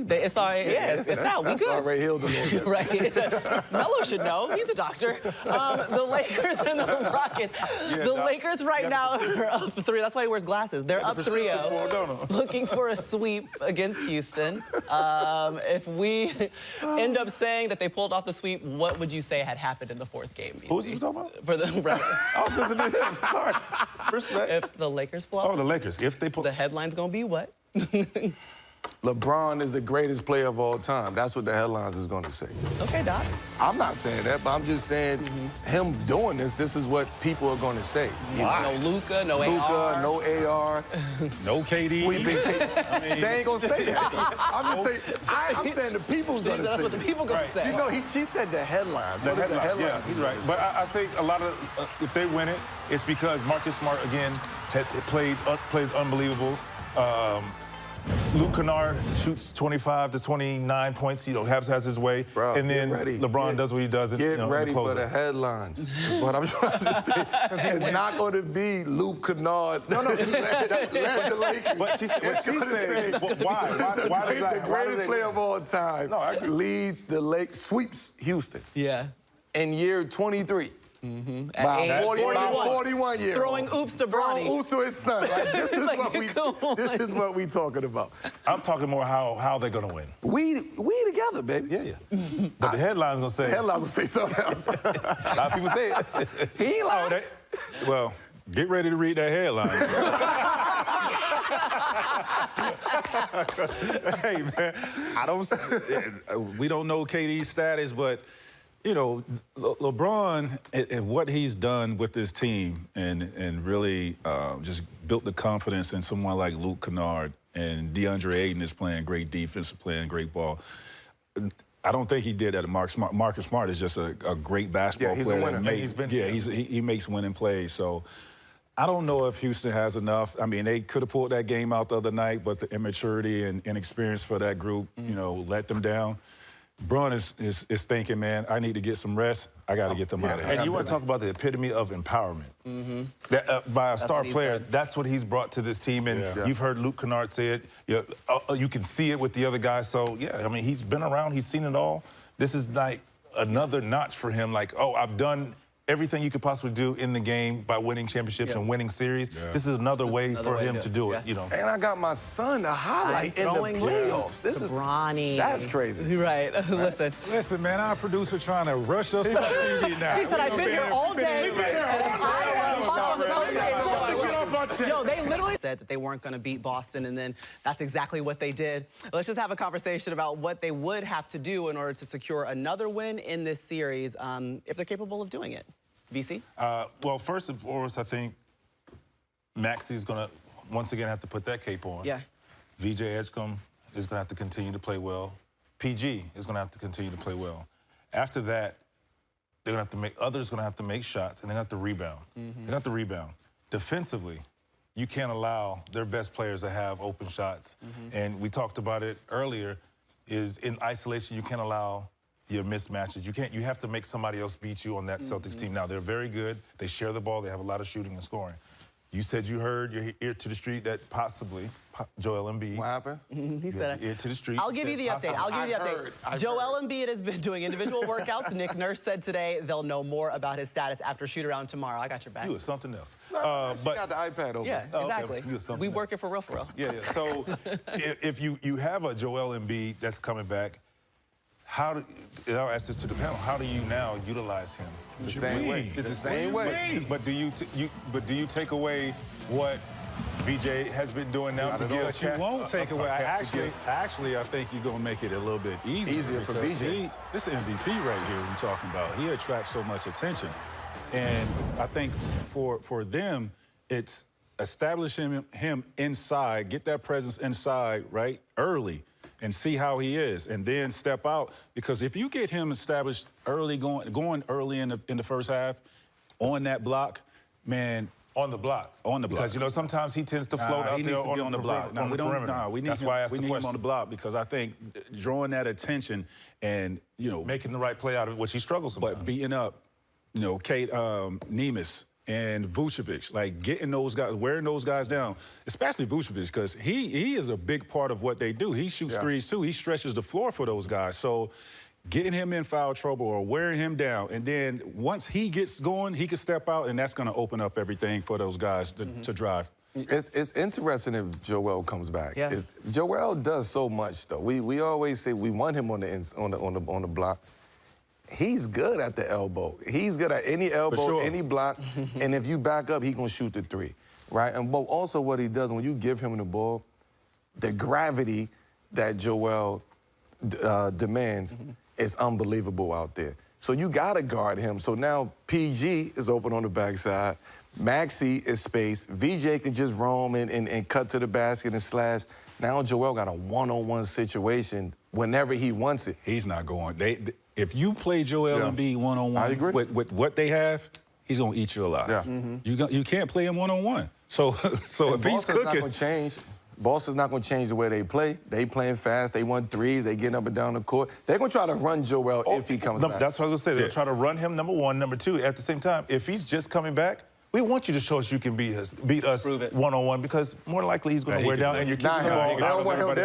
D. It's out. We good. Already healed a little bit. Right. Melo should know. He's a doctor. The Lakers and the Rockets. The Lakers right now are up 3. That's why he wears glasses. They're up 3-0, looking for a sweep against Houston. If we end up saying that they pulled off the sweep, what would you say had happened in the 4th game? Who was you talking about? For the I was listening to him. Sorry. Respect. If the Lakers pull off. Oh, the Lakers. If they pull. The headline's gonna be what? LeBron is the greatest player of all time. That's what the headlines is going to say. Okay, Doc. I'm not saying that, but I'm just saying him doing this is what people are going to say. No Luka, no AR. No AR. No KD. They ain't going to say that. I'm saying the people's going to say That's what the people going to say. You know, she said the headlines. The headlines, yeah, he's right. But I think a lot of, if they win it, it's because Marcus Smart, again, plays unbelievable. Luke Kennard shoots 25 to 29 points, has his way. Bro, and then LeBron does what he does. Get ready for the headlines. What I'm trying to say. It's not going to be Luke Kennard. No. Led the Lakers. But she said, why? Why does that? The greatest player of all time leads the Lakers, sweeps Houston. Yeah. In year 23. At 41 years. Throwing oops to Bronny. Throwing oops to his son. Like, this is what we talking about. I'm talking more how they're going to win. We together, baby. Yeah. But the headline's going to say. The headline's going to say something else. A lot of people say it. He ain't lying. Well, get ready to read that headline. Hey, man, we don't know KD's status, but LeBron and what he's done with this team and really just built the confidence in someone like Luke Kennard, and DeAndre Ayton is playing great defense, playing great ball. I don't think he did that to Marcus Smart. Marcus Smart is just a great basketball player. He's a winner. He makes winning plays. So I don't know if Houston has enough. I mean, they could have pulled that game out the other night, but the immaturity and inexperience for that group, let them down. Braun is thinking, man, I need to get some rest. I got to get them out of here. And you want to talk about the epitome of empowerment. By a star player, that's what he's brought to this team. And you've heard Luke Kennard say it. You can see it with the other guys. So, yeah, I mean, he's been around. He's seen it all. This is like another notch for him. Like, oh, I've done everything you could possibly do in the game by winning championships and winning series. This is another way for him to do it, And I got my son to highlight in the playoffs. This is Bronny. That's crazy. Right. Listen, man, our producer trying to rush us on TV now. He said, I've been here all day. Yo, they literally said that they weren't going to beat Boston, and then that's exactly what they did. Let's just have a conversation about what they would have to do in order to secure another win in this series, if they're capable of doing it. VC? Well, first and foremost, I think Maxi's going to, once again, have to put that cape on. Yeah. VJ Edgecombe is going to have to continue to play well. PG is going to have to continue to play well. After that, they're going to have to others going to have to make shots, and they're going to have to rebound. They're going to have to rebound. Defensively, you can't allow their best players to have open shots. And we talked about it earlier, is in isolation, you can't allow your mismatches. You have to make somebody else beat you on that Celtics team. Now, they're very good. They share the ball. They have a lot of shooting and scoring. You said you heard your ear to the street that possibly Joel Embiid. What happened? He said ear to the street. I'll give you the update. Joel Embiid has been doing individual workouts. Nick Nurse said today they'll know more about his status after shoot-around tomorrow. I got your back. You was something else. She got the iPad open. Yeah, exactly. Okay. We work it for real. Yeah. So if you have a Joel Embiid that's coming back, and I'll ask this to the panel, how do you now utilize him? The same way. It's the same way. But do you take away what VJ has been doing now to give? You won't take away. Actually, I think you're going to make it a little bit easier for VJ. This MVP right here we're talking about. He attracts so much attention. And I think for them, it's establishing him inside, get that presence inside, right, early, and see how he is, and then step out. Because if you get him established early, going early in the first half, on that block, man. On the block. Because sometimes he tends to float out there on the block. That's why I asked the question. We need him on the block because I think drawing that attention and making the right play out of which he struggles sometimes. But beating up, Kate Nemus. and Vucevic, like getting those guys, wearing those guys down, especially Vucevic, because he is a big part of what they do. He shoots threes too. He stretches the floor for those guys. So getting him in foul trouble or wearing him down, and then once he gets going, he can step out, and that's going to open up everything for those guys to drive. It's interesting if Joel comes back. Yeah. Joel does so much though. We always say we want him on the block. He's good at the elbow. He's good at any elbow, any block, and if you back up, he's gonna shoot the three, right? And but also what he does when you give him the ball, the gravity that Joel demands is unbelievable out there. So you gotta guard him. So now PG is open on the backside. Maxey is spaced. VJ can just roam and cut to the basket and slash. Now Joel got a one-on-one situation whenever he wants it. He's not going. If you play Joel Embiid one-on-one with what they have, he's going to eat you alive. Yeah. You can't play him one-on-one. So if he's cooking. Not gonna change. Boston's not going to change the way they play. They playing fast. They want threes. They getting up and down the court. They're going to try to run Joel if he comes back. That's what I was going to say. They'll try to run him, number one. Number two, at the same time, if he's just coming back, we want you to show us you can beat us one-on-one, because more likely he's going to wear down and you're keeping the ball. They don't want him to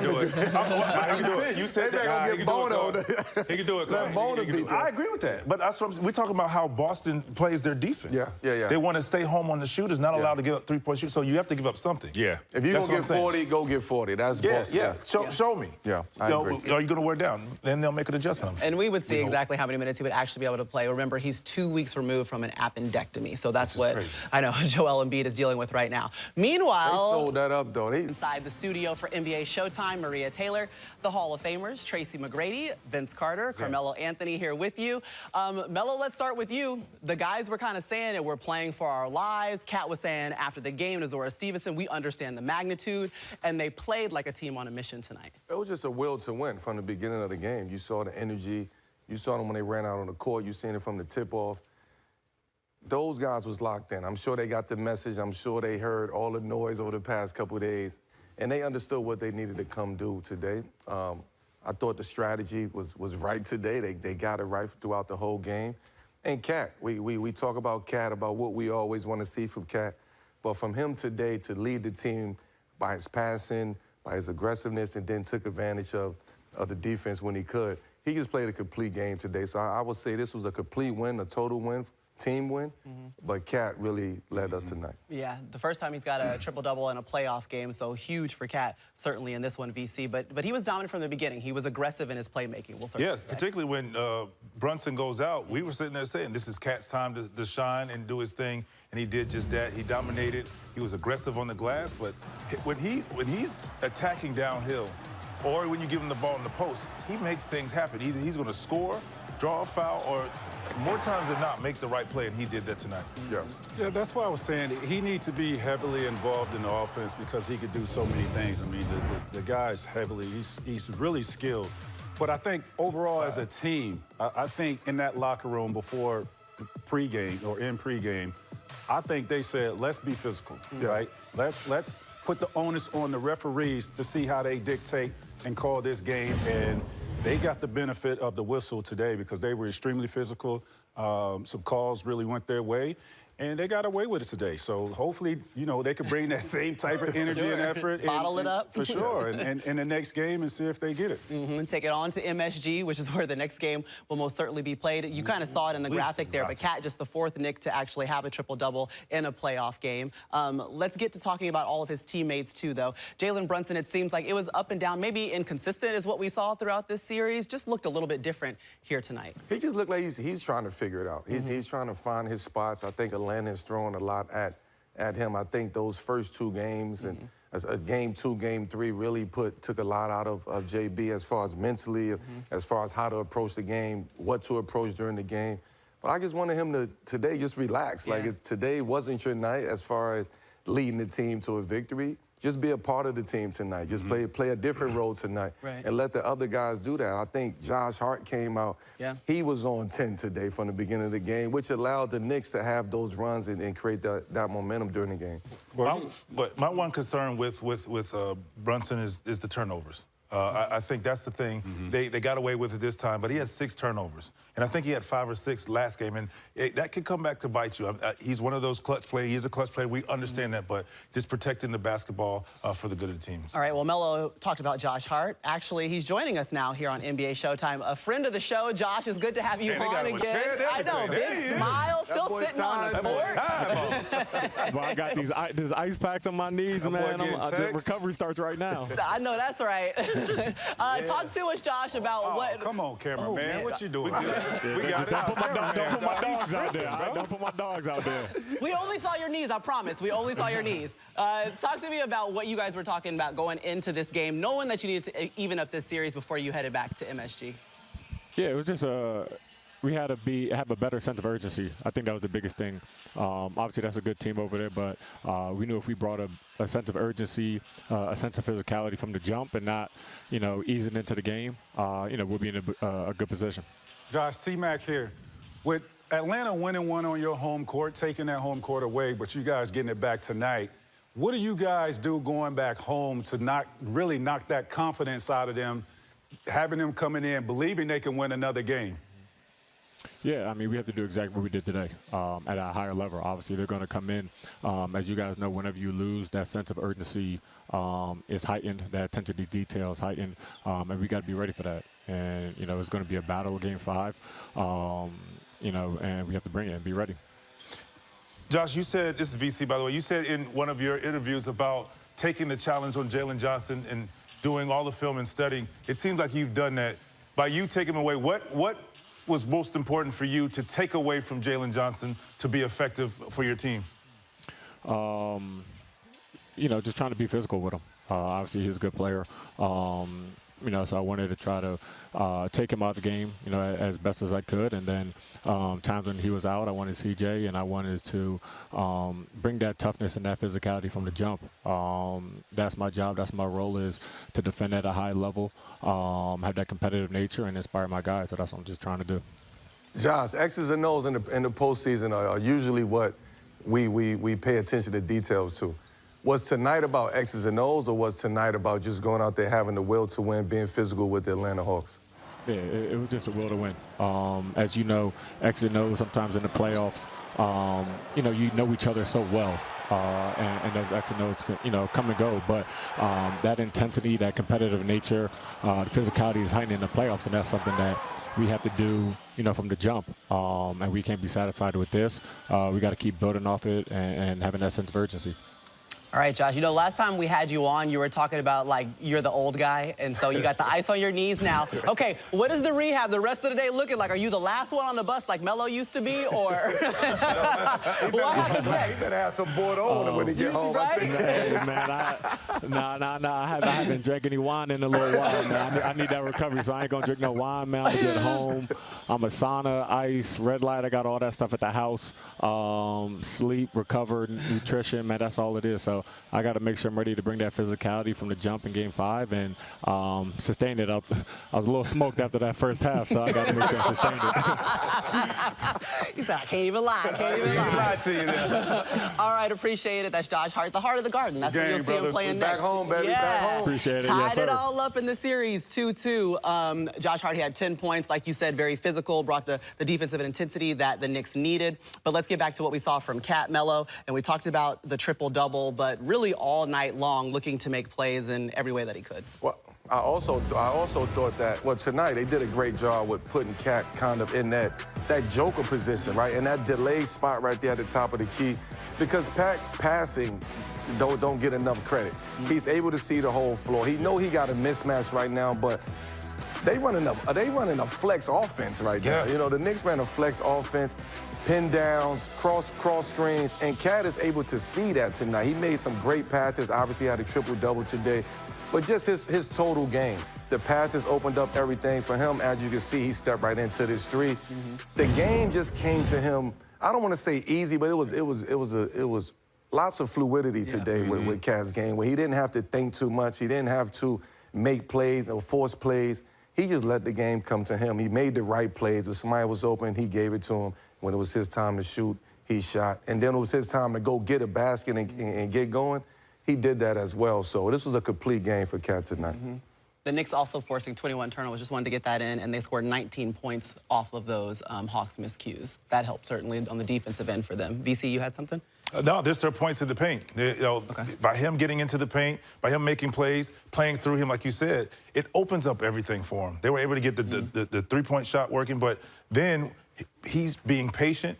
do it. He can do it. You said they're going to get Bono. He can do it. Let Bono beat them. I agree with that. But that's what we're talking about, how Boston plays their defense. Yeah. They want to stay home on the shooters, not allowed to give up three-point shooters, so you have to give up something. Yeah. If you're going to get 40, go get 40. That's Boston. Yeah. Show me. Yeah, I agree. Are you going to wear down? Then they'll make an adjustment. And we would see exactly how many minutes he would actually be able to play. Remember, he's 2 weeks removed from an appendectomy, so that's what I know Joel Embiid is dealing with right now. Meanwhile, they sold that up, though. Inside the studio for NBA Showtime, Maria Taylor, the Hall of Famers, Tracy McGrady, Vince Carter, Carmelo Anthony here with you. Melo, let's start with you. The guys were kind of saying it, we're playing for our lives. Kat was saying after the game to Zora Stevenson, we understand the magnitude, and they played like a team on a mission tonight. It was just a will to win from the beginning of the game. You saw the energy. You saw them when they ran out on the court. You seen it from the tip-off. Those guys was locked in. I'm sure they got the message. I'm sure they heard all the noise over the past couple of days, and they understood what they needed to come do today. I thought the strategy was right today. They got it right throughout the whole game. And Kat, we talk about Kat, about what we always want to see from Kat, but from him today to lead the team by his passing, by his aggressiveness, and then took advantage of the defense when he could. He just played a complete game today. So I would say this was a complete win, a total win, team win, but Kat really led us tonight. Yeah, the first time he's got a triple-double in a playoff game, so huge for Kat, certainly in this one, VC. But he was dominant from the beginning. He was aggressive in his playmaking, we'll certainly say. Particularly when Brunson goes out, we were sitting there saying, this is Kat's time to shine and do his thing, and he did just that. He dominated. He was aggressive on the glass, but when he's attacking downhill, or when you give him the ball in the post, he makes things happen. Either he's going to score, draw a foul, or more times than not, make the right play, and he did that tonight. Yeah, that's why I was saying he needs to be heavily involved in the offense because he could do so many things. I mean, the guy's heavily, he's really skilled. But I think overall as a team, I think in that locker room before pregame or in pregame, I think they said, let's be physical, right? Let's put the onus on the referees to see how they dictate and call this game. And they got the benefit of the whistle today because they were extremely physical. Some calls really went their way, and they got away with it today. So hopefully, you know, they could bring that same type of energy and effort. Bottle it up. For sure, and the next game and see if they get it. Take it on to MSG, which is where the next game will most certainly be played. You kind of saw it in the graphic there, but Kat just the fourth Knick to actually have a triple-double in a playoff game. Let's get to talking about all of his teammates, too, though. Jalen Brunson, it seems like it was up and down, maybe inconsistent is what we saw throughout this series. Just looked a little bit different here tonight. He just looked like he's trying to figure it out. He's trying to find his spots. I think Atlanta's throwing a lot at him. I think those first two games and game 2, game 3 really took a lot out of JB as far as mentally, as far as how to approach the game, what to approach during the game. But I just wanted him to today just relax. Like today wasn't your night as far as leading the team to a victory. Just be a part of the team tonight. Just play a different role tonight and let the other guys do that. I think Josh Hart came out. He was on 10 today from the beginning of the game, which allowed the Knicks to have those runs and create that momentum during the game. But my one concern with Brunson is the turnovers. I think that's the thing. They got away with it this time, but he has 6 turnovers. And I think he had 5 or 6 last game, and that could come back to bite you. He's one of those clutch players. He's a clutch player. We understand that, but just protecting the basketball for the good of the teams. All right, well, Melo talked about Josh Hart. Actually, he's joining us now here on NBA Showtime. A friend of the show, Josh, it's good to have you on again. I know, big smile, still sitting on the court. Well, I got these ice packs on my knees, man. The recovery starts right now. I know, that's right. Talk to us, Josh, about what... Come on, cameraman. What you doing? We got Don't put my dogs out there. Don't put my dogs out there. We only saw your knees, I promise. We only saw your knees. Talk to me about what you guys were talking about going into this game, knowing that you needed to even up this series before you headed back to MSG. Yeah, it was just we had to have a better sense of urgency. I think that was the biggest thing. Obviously, that's a good team over there, but we knew if we brought a sense of urgency, a sense of physicality from the jump and not, easing into the game, we'll be in a good position. Josh, T-Mac here. With Atlanta winning one on your home court, taking that home court away, but you guys getting it back tonight, what do you guys do going back home to really knock that confidence out of them, having them coming in, believing they can win another game? Yeah, I mean, we have to do exactly what we did today at a higher level. Obviously, they're going to come in. As you guys know, whenever you lose, that sense of urgency is heightened. That attention to detail is heightened, and we got to be ready for that. And, it's going to be a battle Game 5, and we have to bring it and be ready. Josh, you said, this is VC, by the way, you said in one of your interviews about taking the challenge on Jalen Johnson and doing all the film and studying. It seems like you've done that. By you taking him away, what was most important for you to take away from Jalen Johnson to be effective for your team? Just trying to be physical with him. Obviously, he's a good player. So I wanted to try to take him out of the game, as best as I could. And then times when he was out, I wanted CJ, and I wanted to bring that toughness and that physicality from the jump. That's my job. That's my role, is to defend at a high level, have that competitive nature, and inspire my guys. So that's what I'm just trying to do. Josh, X's and O's in the postseason are usually what we pay attention to details to. Was tonight about X's and O's, or was tonight about just going out there having the will to win, being physical with the Atlanta Hawks? Yeah, it was just a will to win. As you know, X and O sometimes in the playoffs, you know each other so well. And those X and O's, come and go. But that intensity, that competitive nature, the physicality is heightened in the playoffs, and that's something that we have to do, from the jump. And we can't be satisfied with this. We got to keep building off it and having that sense of urgency. All right, Josh, last time we had you on, you were talking about, you're the old guy, and so you got the ice on your knees now. Okay, what is the rehab the rest of the day looking like? Are you the last one on the bus like Melo used to be, or what happens next? He better have some board on when he get home. Right? Hey, man, I haven't drank any wine in a little while, man. I need that recovery, so I ain't gonna drink no wine, man. I'm gonna get home. I'm a sauna, ice, red light. I got all that stuff at the house. Sleep, recover, nutrition, man, that's all it is. So I got to make sure I'm ready to bring that physicality from the jump in Game 5 and sustain it. I was a little smoked after that first half, so I got to make sure I sustain it. He said, I can't even lie. I can't even lie to you there. All right, appreciate it. That's Josh Hart, the heart of the Garden. That's what you'll see him playing next. Back home, baby, back home. Appreciate it. Tied yes, sir. it all up in the series, 2-2. Josh Hart, he had 10 points, like you said, very physical, brought the defensive intensity that the Knicks needed. But let's get back to what we saw from Cat, Melo, and we talked about the triple-double, but really all night long looking to make plays in every way that he could. Well, I also thought that, tonight they did a great job with putting Cat kind of in that joker position, right? In that delayed spot right there at the top of the key, because passing don't get enough credit. He's able to see the whole floor. He know he got a mismatch right now, but they running a flex offense right now. The Knicks ran a flex offense, pin downs, cross screens, and Cat is able to see that tonight. He made some great passes. Obviously had a triple-double today, but just his total game. The passes opened up everything for him. As you can see, he stepped right into this three. The game just came to him. I don't want to say easy, but it was lots of fluidity today with Cat's game, where he didn't have to think too much. He didn't have to make plays or force plays. He just let the game come to him. He made the right plays. When somebody was open, he gave it to him. When it was his time to shoot, he shot. And then it was his time to go get a basket and get going. He did that as well. So this was a complete game for Cat tonight. The Knicks also forcing 21 turnovers. Just wanted to get that in, and they scored 19 points off of those Hawks miscues. That helped certainly on the defensive end for them. VC, you had something? No, there's their points in the paint. By him getting into the paint, by him making plays, playing through him, like you said, it opens up everything for him. They were able to get the three-point shot working, but then he's being patient.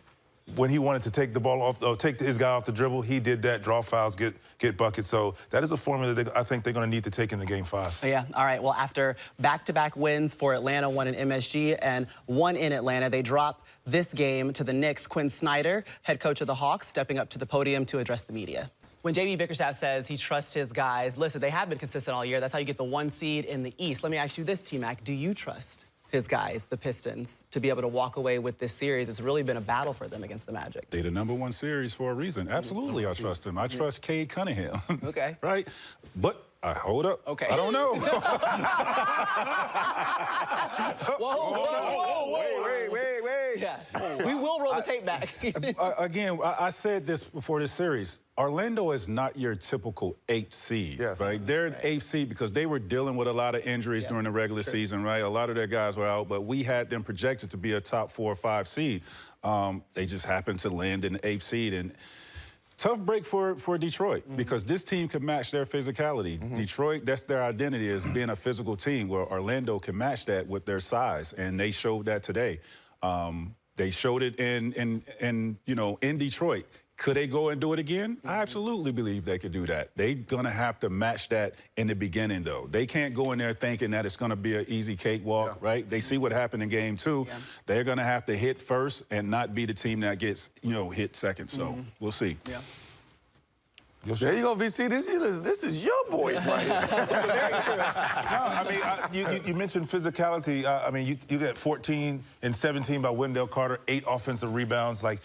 When he wanted to take the ball off, take his guy off the dribble, he did that, draw fouls, get buckets. So that is a formula that I think they're going to need to take in the Game 5. Yeah, all right. Well, after back-to-back wins for Atlanta, one in MSG and one in Atlanta, they drop this game to the Knicks. Quinn Snyder, head coach of the Hawks, stepping up to the podium to address the media. When J.B. Bickerstaff says he trusts his guys, listen, they have been consistent all year. That's how you get the 1 seed in the East. Let me ask you this, T-Mac. Do you trust his guys, the Pistons, to be able to walk away with this series? It's really been a battle for them against the Magic. They're the #1 series for a reason. Absolutely, I trust him. I trust Cade Cunningham. Okay. Right? But hold up. Okay. I don't know. Whoa. Wait. Yeah. We will roll the tape back. Again, I said this before this series. Orlando is not your typical 8th seed, right? They're an 8th seed because they were dealing with a lot of injuries during the regular season, right? A lot of their guys were out, but we had them projected to be a top 4 or 5 seed. They just happened to land in the 8th seed. And tough break for Detroit because this team can match their physicality. Detroit, that's their identity, is being a physical team, where Orlando can match that with their size, and they showed that today. They showed it in Detroit. Could they go and do it again? I absolutely believe they could do that. They're going to have to match that in the beginning, though. They can't go in there thinking that it's going to be an easy cakewalk, right? They see what happened in Game 2. They're going to have to hit first and not be the team that gets, hit second. So we'll see. Yeah. There you go, VC. This is your boys right here. Very true. No, I mean, you mentioned physicality. I mean, you got 14 and 17 by Wendell Carter, 8 offensive rebounds. Like,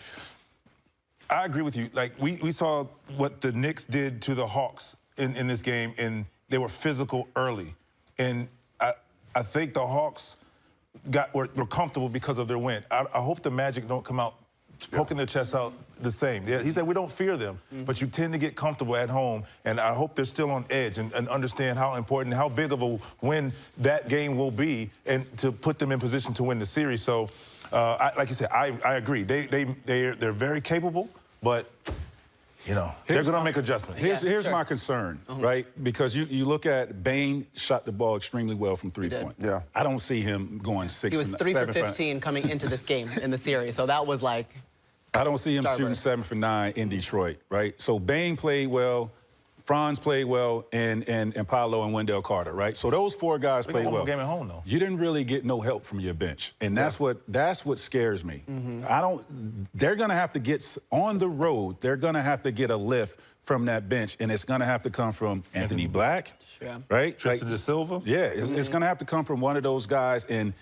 I agree with you. Like, we saw what the Knicks did to the Hawks in this game, and they were physical early. And I think the Hawks were comfortable because of their win. I hope the Magic don't come out poking their chests out the same. Yeah, he said we don't fear them, but you tend to get comfortable at home, and I hope they're still on edge and understand how important, how big of a win that game will be, and to put them in position to win the series. So, like you said, I agree. They're very capable, but they're going to make adjustments. Here's my concern, right? Because you look at Bane shot the ball extremely well from three-point. Yeah. I don't see him going 6 He was 3 for 15 coming into this game in the series, so that was like. I don't see him shooting 7 for 9 in Detroit, right? So Bane played well, Franz played well, and Paolo and Wendell Carter, right? So those 4 guys played well. Game at home, though. You didn't really get no help from your bench, and that's what scares me. They're gonna have to get on the road. They're gonna have to get a lift from that bench, and it's gonna have to come from Anthony Black, right? Tristan De Silva. Yeah, it's gonna have to come from one of those guys, and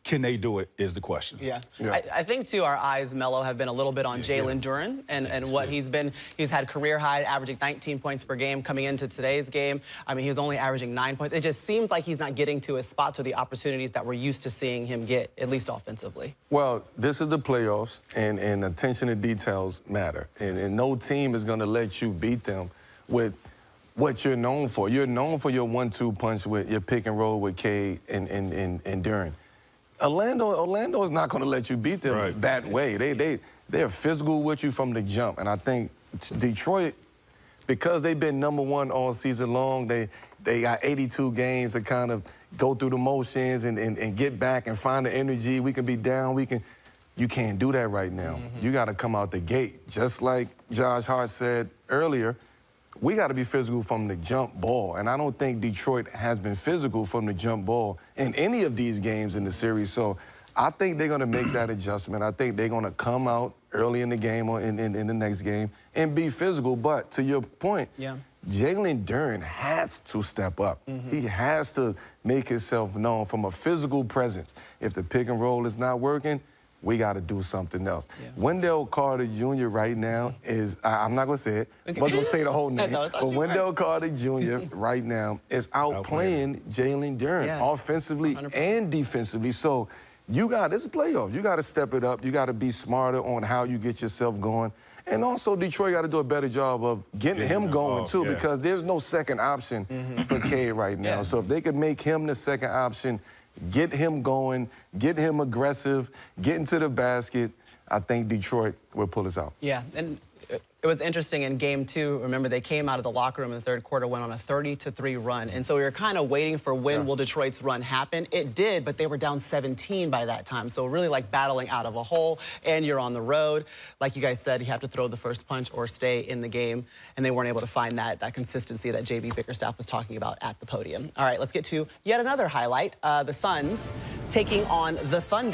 can they do it is the question. Yeah. I think, too, our eyes, Melo, have been a little bit on Jalen Duren and what he's been. He's had career high, averaging 19 points per game coming into today's game. I mean, he was only averaging 9 points. It just seems like he's not getting to his spots or the opportunities that we're used to seeing him get, at least offensively. Well, this is the playoffs, and attention to details matter. And no team is going to let you beat them with what you're known for. You're known for your 1-2 punch with your pick and roll with Cade and Duren. Orlando is not going to let you beat them that way. They're physical with you from the jump. And I think Detroit, because they've been #1 all season long, they got 82 games to kind of go through the motions and get back and find the energy. We can be down. You can't do that right now. You got to come out the gate. Just like Josh Hart said earlier, we got to be physical from the jump ball. And I don't think Detroit has been physical from the jump ball in any of these games in the series. So I think they're going to make that adjustment. I think they're going to come out early in the game or in the next game and be physical. But to your point, Jalen Duren has to step up. He has to make himself known from a physical presence. If the pick and roll is not working, we got to do something else. Wendell Carter Jr. right now is, I'm not going to say it, I'm not going to say the whole name, but Wendell Carter Jr. right now is outplaying Jalen Duren offensively 100%. And defensively. So This is playoffs. You got to step it up. You got to be smarter on how you get yourself going. And also, Detroit got to do a better job of getting him going, too, because there's no second option for Cade right now. So if they could make him the second option, get him going, get him aggressive, get into the basket, I think Detroit will pull us out. Yeah, and it was interesting in game 2. Remember, they came out of the locker room in the third quarter, went on a 30-3 run. And so we were kind of waiting for when will Detroit's run happen. It did, but they were down 17 by that time. So really like battling out of a hole, and you're on the road. Like you guys said, you have to throw the first punch or stay in the game. And they weren't able to find that consistency that J.B. Bickerstaff was talking about at the podium. All right, let's get to yet another highlight. The Suns taking on the Thunder.